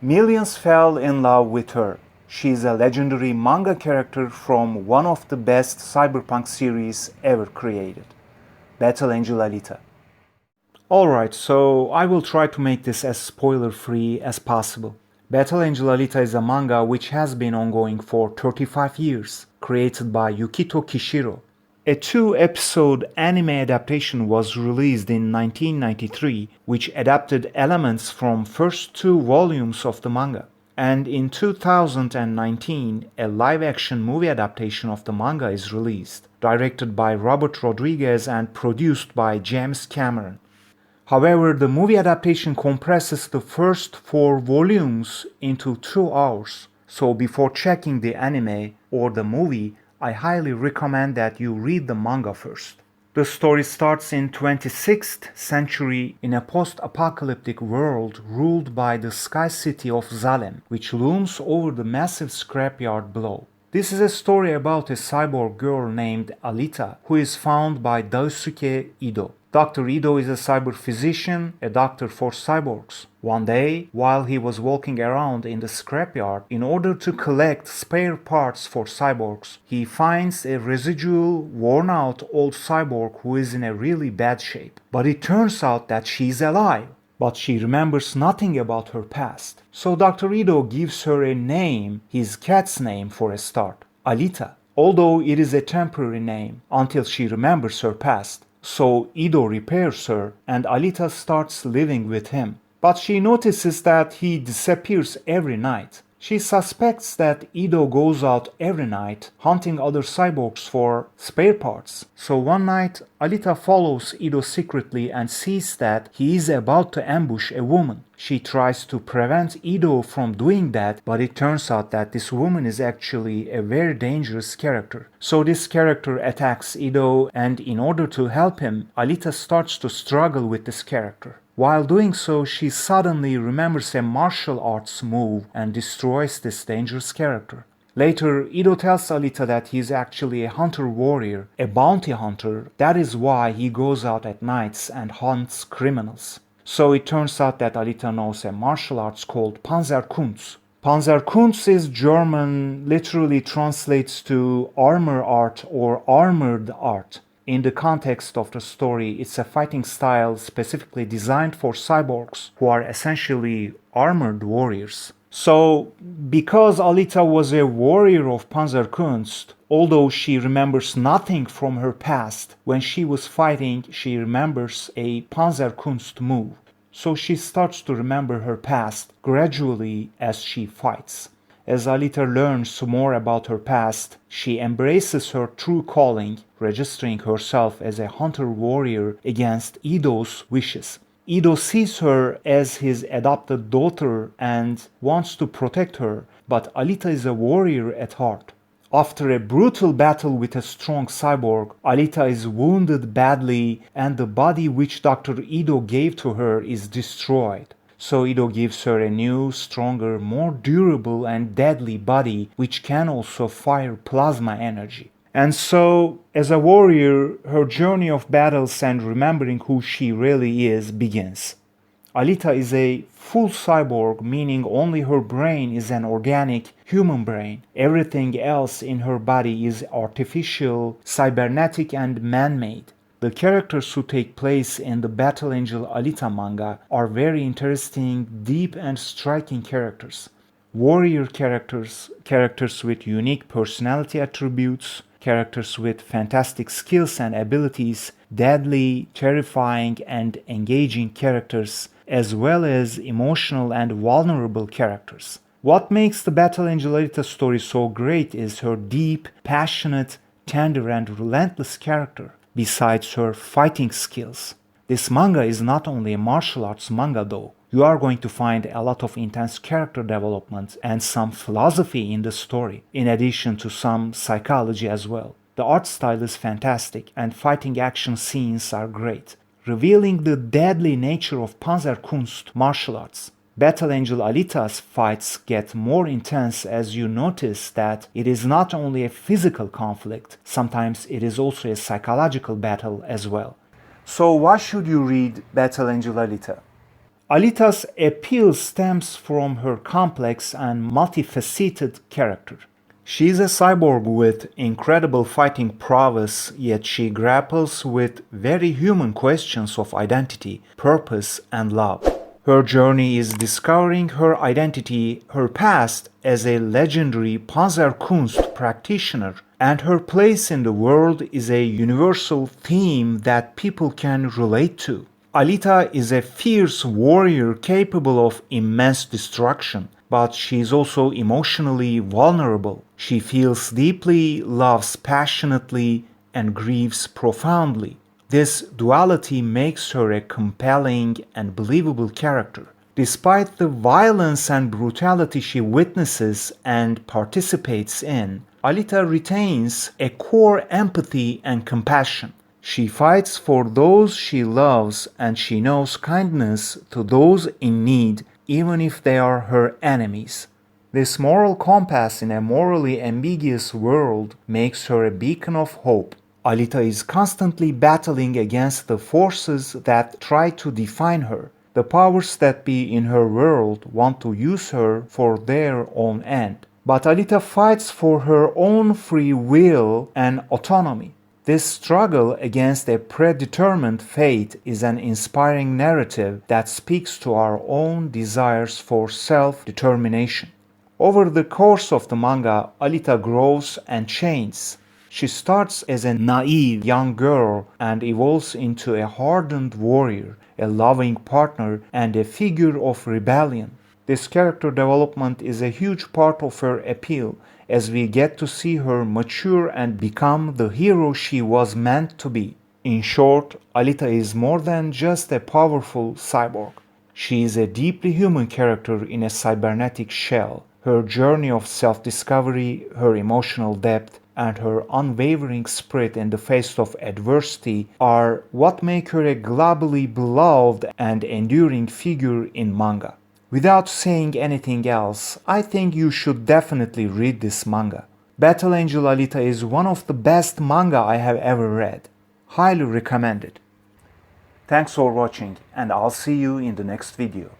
Millions fell in love with her. She is a legendary manga character from one of the best cyberpunk series ever created, Battle Angel Alita. Alright, so I will try to make this as spoiler-free as possible. Battle Angel Alita is a manga which has been ongoing for 35 years, created by Yukito Kishiro. A two-episode anime adaptation was released in 1993, which adapted elements from first two volumes of the manga. And in 2019, a live-action movie adaptation of the manga is released, directed by Robert Rodriguez and produced by James Cameron. However, the movie adaptation compresses the first four volumes into 2 hours, so before checking the anime or the movie, I highly recommend that you read the manga first. The story starts in 26th century in a post-apocalyptic world ruled by the sky city of Salem, which looms over the massive scrapyard below. This is a story about a cyborg girl named Alita who is found by Daisuke Ido. Dr. Ido is a cyber physician, a doctor for cyborgs. One day, while he was walking around in the scrapyard in order to collect spare parts for cyborgs, he finds a residual, worn-out old cyborg who is in a really bad shape. But it turns out that she's alive. But she remembers nothing about her past. So Dr. Ido gives her a name, his cat's name for a start, Alita. Although it is a temporary name until she remembers her past. So Ido repairs her and Alita starts living with him. But she notices that he disappears every night. She suspects that Ido goes out every night hunting other cyborgs for spare parts. So one night, Alita follows Ido secretly and sees that he is about to ambush a woman. She tries to prevent Ido from doing that, but it turns out that this woman is actually a very dangerous character. So this character attacks Ido, and in order to help him, Alita starts to struggle with this character. While doing so, she suddenly remembers a martial arts move and destroys this dangerous character. Later, Ido tells Alita that he is actually a hunter-warrior, a bounty hunter. That is why he goes out at nights and hunts criminals. So it turns out that Alita knows a martial arts called Panzerkunst. Panzerkunst is German, literally translates to armor art or armored art. In the context of the story, it's a fighting style specifically designed for cyborgs who are essentially armored warriors. So, because Alita was a warrior of Panzerkunst, although she remembers nothing from her past, when she was fighting, she remembers a Panzerkunst move. So she starts to remember her past gradually as she fights. As Alita learns more about her past, she embraces her true calling, registering herself as a hunter-warrior against Ido's wishes. Ido sees her as his adopted daughter and wants to protect her, but Alita is a warrior at heart. After a brutal battle with a strong cyborg, Alita is wounded badly and the body which Dr. Ido gave to her is destroyed. So Ido gives her a new, stronger, more durable and deadly body which can also fire plasma energy. And so, as a warrior, her journey of battles and remembering who she really is begins. Alita is a full cyborg, meaning only her brain is an organic human brain. Everything else in her body is artificial, cybernetic and man-made. The characters who take place in the Battle Angel Alita manga are very interesting, deep and striking characters. Warrior characters, characters with unique personality attributes, characters with fantastic skills and abilities, deadly, terrifying and engaging characters, as well as emotional and vulnerable characters. What makes the Battle Angel Alita story so great is her deep, passionate, tender and relentless character. Besides her fighting skills. This manga is not only a martial arts manga though. You are going to find a lot of intense character development and some philosophy in the story, in addition to some psychology as well. The art style is fantastic and fighting action scenes are great, revealing the deadly nature of Panzerkunst martial arts. Battle Angel Alita's fights get more intense as you notice that it is not only a physical conflict, sometimes it is also a psychological battle as well. So why should you read Battle Angel Alita? Alita's appeal stems from her complex and multifaceted character. She is a cyborg with incredible fighting prowess, yet she grapples with very human questions of identity, purpose, and love. Her journey is discovering her identity, her past as a legendary Panzerkunst practitioner, and her place in the world is a universal theme that people can relate to. Alita is a fierce warrior capable of immense destruction, but she is also emotionally vulnerable. She feels deeply, loves passionately, and grieves profoundly. This duality makes her a compelling and believable character. Despite the violence and brutality she witnesses and participates in, Alita retains a core empathy and compassion. She fights for those she loves and she knows kindness to those in need, even if they are her enemies. This moral compass in a morally ambiguous world makes her a beacon of hope. Alita is constantly battling against the forces that try to define her. The powers that be in her world want to use her for their own end. But Alita fights for her own free will and autonomy. This struggle against a predetermined fate is an inspiring narrative that speaks to our own desires for self-determination. Over the course of the manga, Alita grows and changes. She starts as a naive young girl and evolves into a hardened warrior, a loving partner, and a figure of rebellion. This character development is a huge part of her appeal, as we get to see her mature and become the hero she was meant to be. In short, Alita is more than just a powerful cyborg. She is a deeply human character in a cybernetic shell. Her journey of self-discovery, her emotional depth, and her unwavering spirit in the face of adversity are what make her a globally beloved and enduring figure in manga. Without saying anything else, I think you should definitely read this manga. Battle Angel Alita is one of the best manga I have ever read. Highly recommended. Thanks for watching, and I'll see you in the next video.